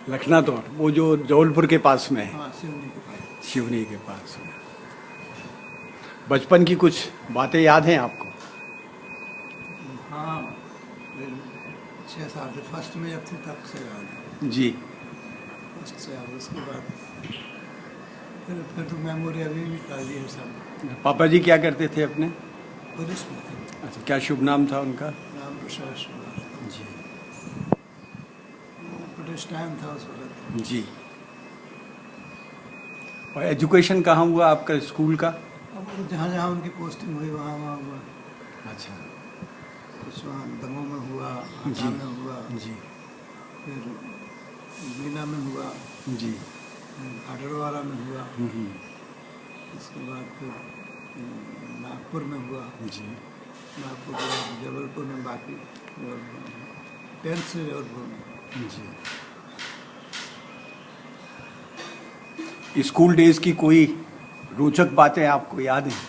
लखनादौर, वो जो जबलपुर के पास में है। हाँ, सिवनी के पास। शिवनी के पास में। बचपन की कुछ बातें याद हैं आपको? हाँ, 6 साल से फर्स्ट में जब थे तब से याद है। जी। फर्स्ट से याद, उसके बाद फिर तो मेमोरी अभी भी ताज़ी है सब। पापा जी क्या करते थे अपने? पुलिस में थे। अच्छा, क्या शुभ नाम था उनका? नाम प्रसाद श्रीवास्तव। जी। ब्रिटिश टाइम था उस वक्त। जी। और एजुकेशन कहाँ हुआ आपका स्कूल का? अब जहाँ जहाँ उनकी पोस्टिंग हुई वहाँ वहाँ हुआ। अच्छा। कुछ वहाँ दमोह में हुआ, जी। आटा में हुआ, जी। फिर मीना में हुआ, जी। आडरवाला में हुआ, उसके बाद फिर नागपुर में हुआ। जी। नागपुर के बाद जबलपुर में, बाकी 10th से जबलपुर में। जी। स्कूल डेज की कोई रोचक बातें आपको याद हैं?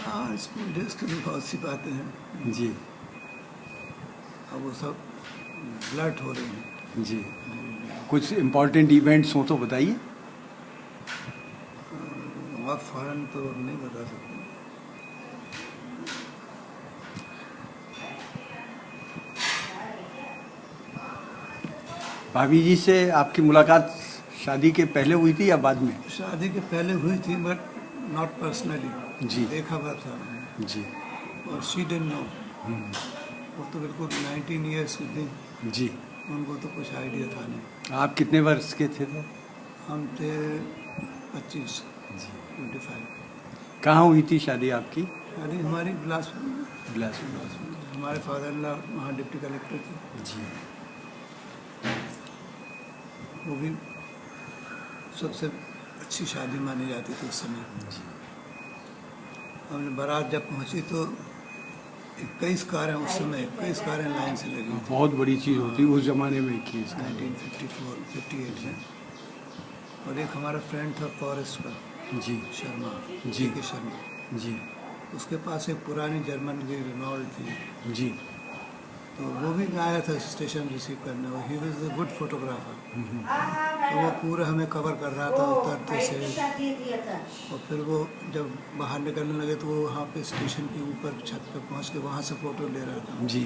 हाँ, स्कूल डेज की भी बहुत सी बातें हैं। जी। अब वो सब ब्लड हो रही हैं। जी। कुछ इम्पोर्टेंट इवेंट्स हो तो बताइए। और फॉरन तो नहीं बता सकते। भाभी जी से आपकी मुलाकात शादी के पहले हुई थी या बाद में? शादी के पहले हुई थी, बट नॉट पर्सनली। जी। देखा हुआ था। जी। और शी डिडंट नो। वो तो बिल्कुल 19 ईयर्स की थी। जी। उनको तो कुछ आइडिया था नहीं। आप कितने वर्ष के थे तो? हम थे 25। जी। 25। कहाँ हुई थी शादी आपकी? शादी हमारी बिलासपुर में। बिलासपुर। हमारे फादर इन लॉ वहाँ डिप्टी कलेक्टर थे। जी। वो भी सबसे अच्छी शादी मानी जाती थी उस समय। जी। हमने बारात जब पहुंची तो 21 कारें, उस समय 21 कारें लाइन से लगी थी। बहुत बड़ी चीज़ होती उस ज़माने में की। 1954-58 में। और एक हमारा फ्रेंड था फॉरेस्ट का, जी। शर्मा जी। के शर्मा। जी। उसके पास एक पुरानी जर्मन की रेनॉल्ट थी। जी। तो वो भी आया था स्टेशन रिसीव करने। He was a good photographer. तो वो पूरा हमें कवर कर रहा था उतरते से। और फिर वो जब बाहर निकलने लगे तो वो वहाँ पे स्टेशन के ऊपर छत पे पहुँच के वहाँ से फ़ोटो ले रहा था। जी।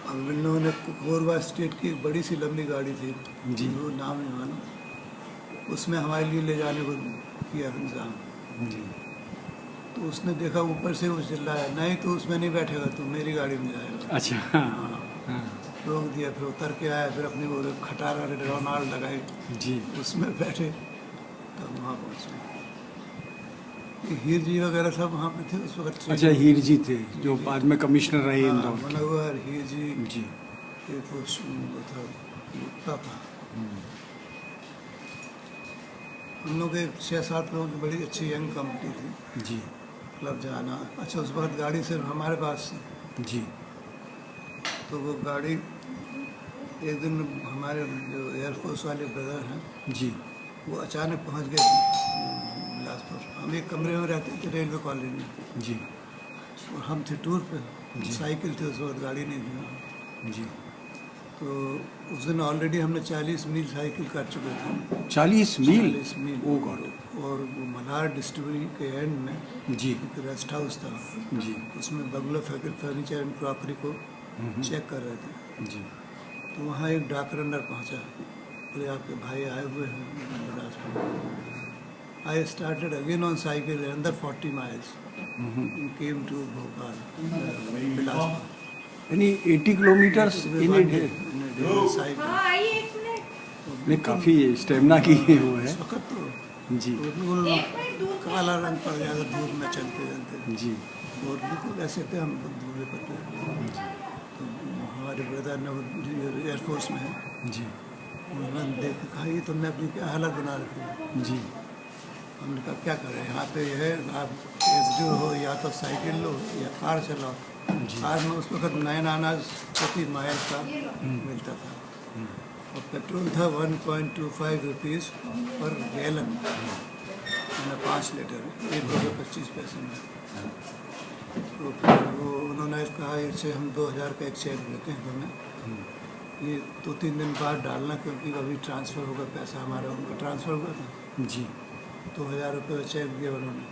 अब इन लोगों ने कोरबा स्टेट की एक बड़ी सी लंबी गाड़ी थी। जी। वो नाम नहीं मालूम। उसमें हमारे लिए ले जाने को किया इंतजाम। जी। तो उसने देखा ऊपर से, वो चिल्लाया, नहीं तो उसमें नहीं बैठेगा, तू मेरी गाड़ी में जाएगा। अच्छा। हाँ। रोक दिया। फिर उतर के आया। फिर अपनी वो खटारा रेनॉल्ट लगाई, जी। उसमें बैठे, तब वहाँ पहुँचे। हीर जी वगैरह सब वहाँ पे थे उस वक्त। अच्छा, हीर जी थे जो बाद में कमिश्नर रहे इंदौर के। मनोहर हीर जी। जी। एक वो था, गुप्ता था। हम लोग एक 6-7 लोगों की बड़ी अच्छी यंग कंपनी थी। जी। क्लब जाना। अच्छा, उस वक्त गाड़ी सिर्फ हमारे पास थी। जी। तो वो गाड़ी एक दिन हमारे जो एयरफोर्स वाले ब्रदर हैं, जी। वो अचानक पहुंच गए बिलासपुर। हम एक कमरे में रहते थे रेलवे कॉलोनी में। जी। और हम थे टूर पे। साइकिल थी उस वक्त, गाड़ी नहीं थी वहाँ। जी। तो उस दिन ऑलरेडी हमने 40 मील साइकिल कर चुके थे। 40 मील? 40 मील। ओ गॉड। और वो मल्हार डिस्टिलरी के एंड में जी। एक रेस्ट हाउस था। जी। उसमें बंगलो फर्नीचर एंड क्रॉकरी को चेक कर रहे थे। जी। तो वहाँ एक डाक रनर पहुँचा। बोले, आपके भाई आए हुए हैं Bilaspur. I started again on cycle अंदर 40 miles came to Bhopal, Bilaspur. यानी 80 kilometres in a day? Cycle. नहीं, काफ़ी स्टेमिना की वो है। इस वक्त तो जी। बिल्कुल काला रंग पड़ गया था धूप में चलते चलते। जी। और बिल्कुल ऐसे थे हम धूबे पत्ते। तो हमारे ब्रदर ने एयरफोर्स में है। जी। उन्होंने देख के कहा, ये तुमने अपनी क्या हालत बना रखी है। जी। हमने कहा, क्या करें, यहाँ पे है आप जो हो, या तो साइकिल लो या कार चलाओ। कार में उस वक्त 9 आना प्रति माइल का मिलता था। और पेट्रोल था 1.25 रुपीज़ पर गैलन। मैंने 5 लीटर, 1 रुपये 25 पैसे में। तो फिर वो उन्होंने कहा, इससे हम 2000 का एक चेक देते हैं तुम्हें, ये 2-3 दिन बाद डालना, क्योंकि अभी ट्रांसफ़र होगा पैसा हमारा, उनका ट्रांसफ़र हुआ था। जी 2000 रुपये का चेक दिया उन्होंने।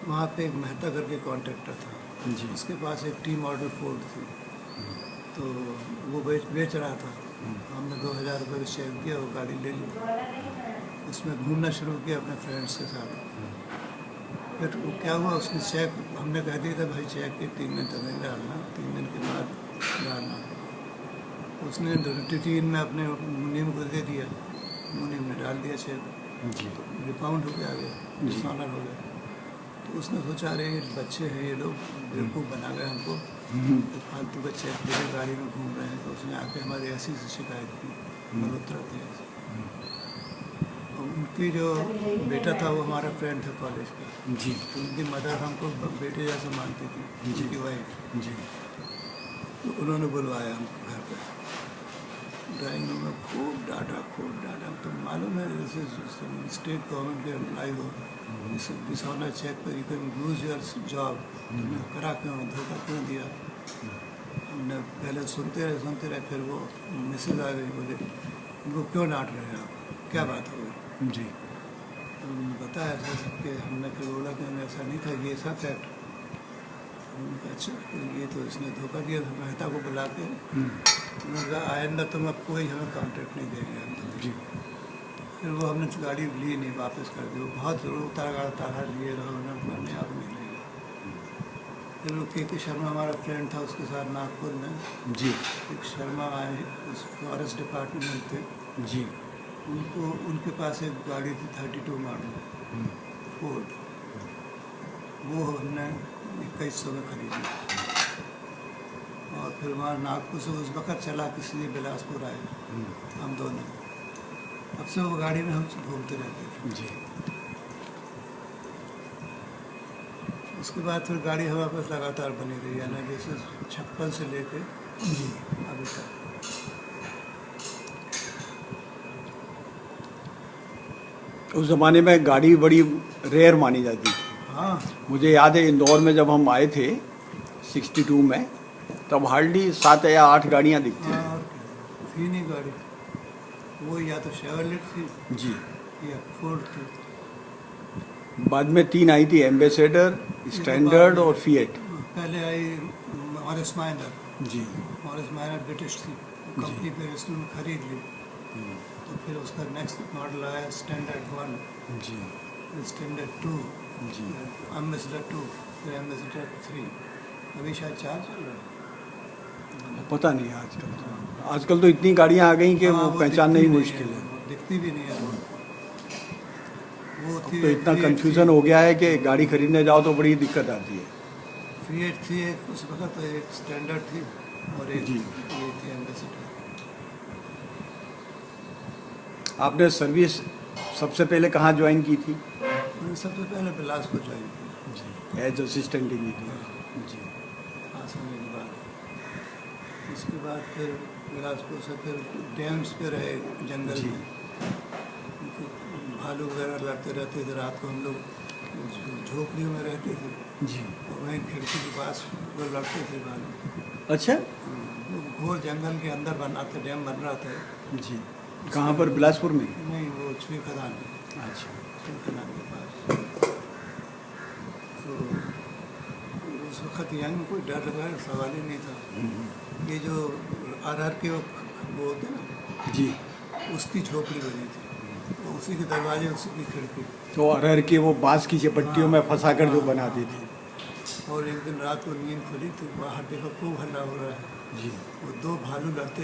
वहाँ पे एक मेहता करके कॉन्ट्रैक्टर था, जी उसके पास एक टी मॉडल फोर्ड थी, तो वो बेच रहा था। हमने 2000 रुपये का चेक दिया, वो गाड़ी ले ली। उसमें घूमना शुरू किया अपने फ्रेंड्स के साथ। फिर वो क्या हुआ, उसने चेक, हमने कह दिया था भाई चेक के 3 दिन तक नहीं डालना, 3 दिन के बाद डालना। उसने रूटीन में अपने मुनीम को दे दिया, मुनीम ने डाल दिया चेक, जी रिपाउंड हो गया, डिसऑनर हो गया। तो उसने सोचा अरे ये बच्चे हैं, ये लोग बेवकूफ़ बना गए हमको, तो फालतू का चेक दे के गाड़ी में घूम रहे हैं। तो उसने आके हमारी ऐसी से शिकायत की, मल्होत्रा थे ऐसे। और उनकी जो बेटा था वो हमारा फ्रेंड था कॉलेज का, जी तो उनकी मदर हमको बेटे जैसा मानती थी, उनकी वाइफ। जी तो उन्होंने बुलवाया हमको घर पर, ड्राइंग रूम में खूब डांटा। तो मालूम है जैसे स्टेट गवर्नमेंट के एम्प्लॉय हो, डिसऑनर चेक पर you can lose your job, तुमने करा क्यों, धोखा क्यों दिया। हमने पहले सुनते रहे, फिर वो मैसेज आ गई, बोले इनको क्यों डांट रहे हैं आप, क्या बात हो गई। जी तो उन्होंने बताया ऐसा सबके, हमने फिर बोला कि ऐसा नहीं था, ये ऐसा फैक्ट। उन्होंने कहा अच्छा, तो ये तो इसने धोखा दिया था। मेहता को बुला के उन्होंने कहा आइंदा तुम अब कोई हमें कॉन्ट्रैक्ट नहीं देंगे हम तुम्हें। जी फिर वो हमने गाड़ी ली नहीं, वापस कर दी। वो बहुत तारा लिए रहो, उन्होंने नहीं आप नहीं लेंगे। फिर वो के शर्मा हमारा फ्रेंड था, उसके साथ नागपुर में जी एक शर्मा आए, उस फॉरेस्ट डिपार्टमेंट थे, जी उनके पास एक गाड़ी थी 32 मॉडल फोर्ड, वो हमने 2100 में खरीदी। और फिर वहाँ नागपुर से उस वक़्त चला के इसलिए बिलासपुर आए हम दोनों। अब से वो गाड़ी में हम घूमते रहते थे। जी उसके बाद फिर गाड़ी हमारे पास लगातार बनी रही, यानी जैसे 56 से लेके अभी तक। उस ज़माने में गाड़ी बड़ी रेयर मानी जाती थी। हाँ मुझे याद है इंदौर में जब हम आए थे 62 में, तब हार्डली 7 या 8 गाड़ियाँ दिखती हाँ, और थी नहीं गाड़ी, वो या तो शेवरलेट थी थी। जी या फोर्ड थी। बाद में 3 आई थी, एम्बेसडर, स्टैंडर्ड और फिएट। पहले आई मॉरिस माइनर। जी मॉरिस माइनर ब्रिटिश थी, कंपनी फिर इसने खरीद ली। तो फिर उसका नेक्स्ट मॉडल आया स्टैंडर्ड 1, जी स्टैंडर्ड 2, जी एम्बेसडर 2, फिर एम्बेसडर 3, अभी शायद 4 चल रहा है। पता नहीं आजकल तो इतनी गाड़ियाँ आ गई कि हाँ, वो वो पहचानना ही दिखती नहीं मुश्किल है। वो दिखती भी नहीं है वो थी। तो इतना कंफ्यूजन हो गया है कि गाड़ी खरीदने जाओ तो बड़ी दिक्कत आती है। फिएट थी एक, उस वक्त तो एक स्टैंडर्ड थी और एक जी। ये थी एम्बेसडर। आपने सर्विस सबसे पहले कहाँ ज्वाइन की थी? मैंने सबसे पहले बिलासपुर ज्वाइन किया जी एज असिस्टेंट इंजीनियर। जी पास होने के बाद। उसके बाद फिर बिलासपुर से फिर डैम्स पे रहे जंगल जी। में, उनको भालू वगैरह लड़ते रहते थे। रात को हम लोग झोपड़ियों में रहते थे, जी और वहीं खिड़की के पास वो लड़ते थे भालू। अच्छा वो घोर जंगल के अंदर बना था, डैम बन रहा था। जी कहाँ पर? बिलासपुर में? नहीं, वो छुई खदान, अच्छा छुई खदान के पास। तो उस वक्त यंग में कोई डर लगा सवाल ही नहीं था। ये जो अरहर के वो होते ना, जी उसकी झोपड़ी बनी थी, तो उसी के दरवाजे, उसी की खिड़की। तो अरहर के वो बांस की चपट्टियों में फंसा कर जो हाँ, बनाती थी। और एक दिन रात को नींद खुली तो बाहर देखा खूब हल्ला हो रहा है। जी वो 2 भालू लड़ते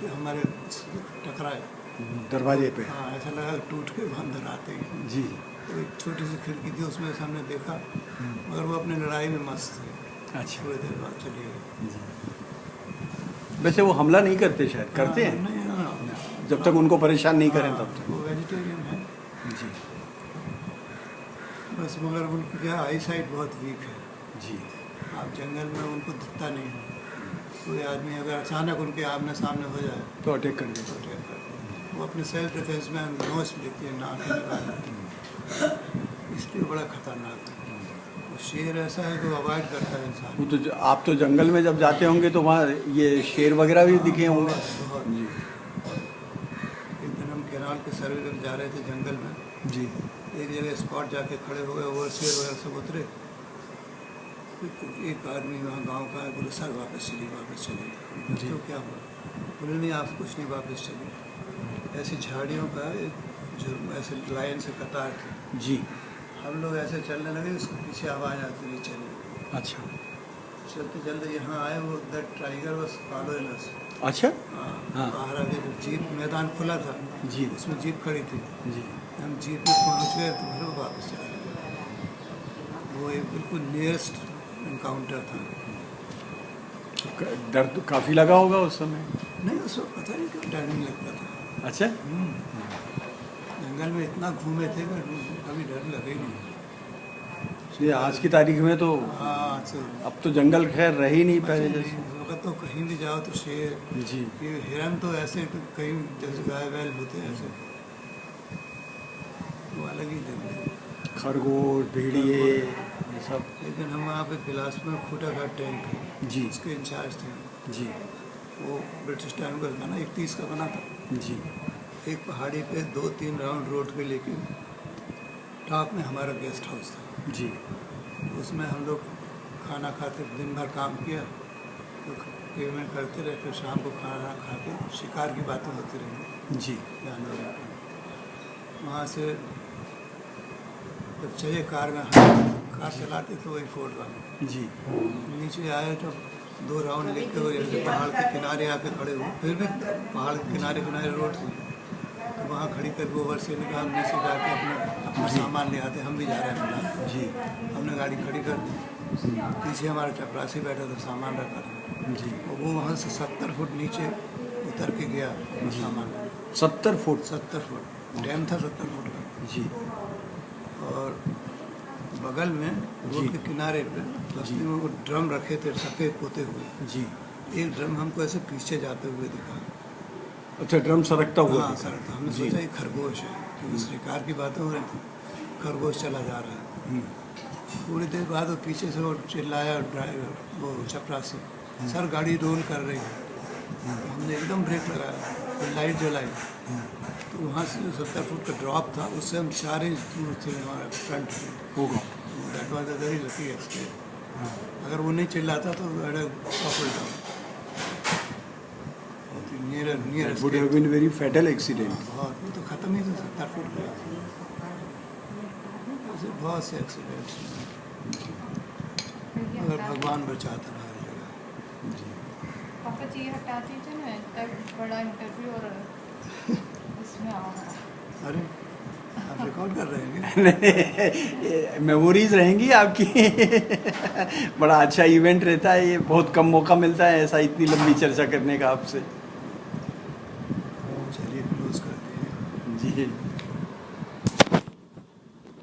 हमारे टकराए दरवाजे पे। हाँ, ऐसा लगा टूट के अंदर आते ही। जी तो एक छोटी सी खिड़की थी, उसमें से हमने देखा, मगर वो अपनी लड़ाई में मस्त थे। अच्छा थोड़ी देर बाद चले गए। जी। वैसे वो हमला नहीं करते शायद? करते हैं नहीं, हाँ, जब तक उनको परेशान नहीं करें हाँ, तब तक। वो वेजिटेरियन है जी बस, मगर उनकी क्या आई साइट बहुत वीक है। जी आप जंगल में उनको दिखता नहीं है। कोई आदमी अगर अचानक उनके आमने सामने हो जाए तो अटैक कर देते तो अटैक करते हैं। वो अपने सेल्फ डिफेंस में नोच लेती है, नाक निकाल लेती है, इसलिए बड़ा खतरनाक है। वो शेर ऐसा है कि अवॉइड करता है इंसान। वो तो आप तो जंगल में जब जाते होंगे तो वहाँ ये शेर वगैरह भी दिखे होंगे। बहुत। जी एक दिन हम केरल के सर्वे में जा रहे थे जंगल में, जी एक जगह स्पॉट जाके खड़े हुए, वो शेर वगैरह सब उतरे। एक आदमी वहाँ गांव का है, बोले सर वापस चलिए। जी। तो क्या हुआ? बोले नहीं आप कुछ नहीं, वापस चलिए। ऐसी झाड़ियों का एक जो ऐसे लाइन से कतार थी, जी। हम लोग ऐसे चलने लगे, उसके पीछे आवाज़ आती रही चलने। अच्छा चलते चलते यहाँ आए, वो दैट टाइगर बस फॉलोइंग अस। अच्छा। हाँ, हाँ। बाहर आके जीप, मैदान खुला था, जी उसमें जीप खड़ी थी। जी। हम जीप में पहुँच गए तो फिर वो वापस चला गया। वो एक बिल्कुल नियरेस्ट इनकाउंटर था। डर तो काफ़ी लगा होगा उस समय। नहीं, उस वक्त पता नहीं क्यों डर नहीं लगता था। अच्छा। जंगल में इतना घूमे थे कि कभी डर लगे ही नहीं। ये आज की तारीख में तो हाँ, तो अब तो जंगल खैर रह ही नहीं पहले इस जैसे। वक्त तो कहीं भी जाओ तो शेर, जी ये हिरन तो ऐसे तो कहीं जैसे गाय बैल होते हैं ऐसे, वो अलग ही जंगल। खरगोश भेड़िए ये सब। लेकिन हम वहाँ पे बिलासपुर में खूटाघाट टैंक है, जी उसके इंचार्ज थे हम। जी वो ब्रिटिश टाइम का था ना, 31 का बना था। जी एक पहाड़ी पे 2-3 राउंड रोड के लेके टॉप में हमारा गेस्ट हाउस था। जी उसमें हम लोग खाना खाते, दिन भर काम किया तो पेमेंट करते रहे, फिर शाम को खाना खा के शिकार की बातें होती रही जी जानवरों की। वहाँ से जब चले कार में, कार चलाते थे वही फोर्ट वाले, जी नीचे आए तो 2 राउंड लेके वो जैसे पहाड़ के किनारे आके खड़े हुए, फिर भी पहाड़ के किनारे किनारे रोड थी, तो वहाँ खड़ी कर गोबर से निकाल, हम नीचे जाके अपना सामान ले आते, हम भी जा रहे हैं अपना। जी हमने गाड़ी खड़ी कर दी, पीछे हमारा चपरासी बैठा था, सामान रखा था। जी। और वो वहाँ से 70 फुट नीचे उतर के गया अपना सामान। 70 फुट। 70 फुट डैम था, 70 फुट का। जी और बगल में रोड जी। के किनारे पे रास्ते में वो ड्रम रखे थे सफ़ेद पोते हुए। जी। एक ड्रम हमको ऐसे पीछे जाते हुए दिखा। अच्छा, ड्रम सरकता हुआ हाँ दिखा। सर, तो हमने जी सोचा ये खरगोश है, क्योंकि शिकार की बातें हो रही थी, खरगोश चला जा रहा है। थोड़ी देर बाद वो पीछे से वो चिल्लाया ड्राइवर, वो चपरासी, सर गाड़ी रोल कर रही है। तो हमने एकदम ब्रेक लगाया, फिर लाइट जलाई, तो वहाँ से जो 70 फुट का ड्रॉप था, उससे हम 4 इंच दूर थे हमारे फ्रंट पे। होगा। That was a very lucky experience. अगर वो नहीं चिल्लाता तो topple down. Near That would have been very fatal accident. बहुत, वो तो ख़त्म ही था 70 फुट का। ऐसे बहुत से एक्सीडेंट्स, अगर भगवान बचाता रहा हर जगह। पापा जी हटा दीजिए ना, इतना बड़ा इंटरव्यू और इसमें आओ। अरे आप रिकॉर्ड कर रहे हैं? मेमोरीज रहेंगी आपकी। बड़ा अच्छा इवेंट रहता है ये, बहुत कम मौका मिलता है ऐसा इतनी लंबी चर्चा करने का आपसे। चलिए क्लोज कर दिए। जी।